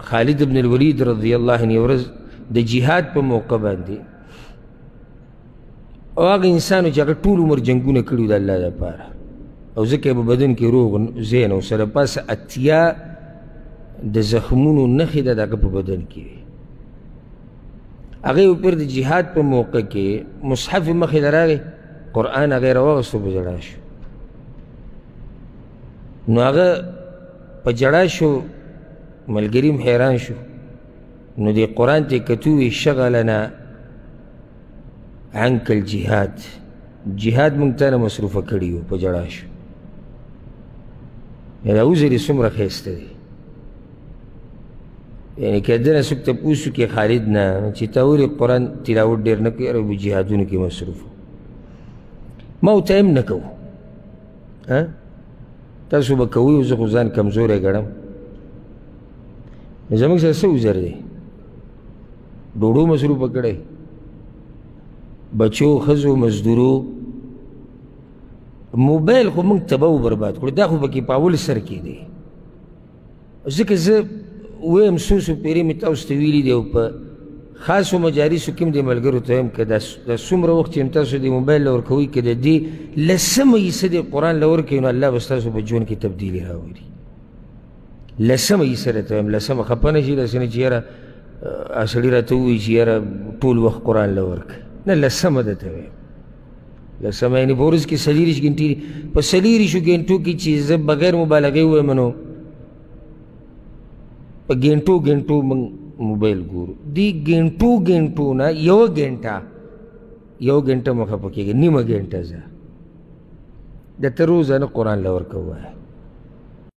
خالد ابن الولید رضی الله عنه ورځ د جهاد په موقع باندې او هغه انسانو چې هغه ټول عمر جنګونه کړي د الله لپاره او ځکه به بدن کې روغ ذهن او سره پاسه اتیا د زخمونو نښې د هغه په بدن کې وي هغه پر د جهاد په موقع کې مصحف مخې ته راغی قرآن هغه یې راواغېستو په ژړا شو نو هغه په ژړا شو ملګري هم حیران شو نو دې قرآن ته یې کتو وی شغلنا عنک الجهاد جهاد موږ تا نه مصروفه کړي وو په ژړا شو دا عذر یې څومره ښایسته دی یعنې که دنه څوک تپوس وکړي خالد نه چې تا ولې قرآن تلاوت ډېر نه کوي او په جهادونو کې مصروف و ما ورته هم نه کوو تاسو به کوئ زه خو ځان کمزوری ګڼم زموږ سره څه عذر دی ډوډو مصروفه کړی بچو ښځو مزدورو موبایل خو موږ تباه و برباد کړو دا خو پکې په اول سر کې دی ځکه زه ویم څو څو پیرې مې تاسو ته ویلي دي او په خاصو مجالسو کې هم دې ملګرو ته وایم که دا څومره وخت چې تاسو دې موبایل له ورکوئ که د دې لسمه حصه دې قرآن له ورکوئ نو الله به ستاسو په ژوند کې تبدیلي راولي لسمه حصه درته وایم لسمه خفه نه شي داسې نه چې یاره سړي راته ووایي چې یاره ټول وخت قرآن له ورکوي نه لسمه درته وایم لسمه یعنې په ورځ کې 40 ګنټې دي په 40 ګنټو کې چې زه بغیر مبالغې ووایم نو په ګنټو ګنټو موږ موبایل ګورو دی ګنټو نه یو ګنټه مخه پکېږي نیمه ګنټه زه د ته روزانه قرآن له ورکه ووایه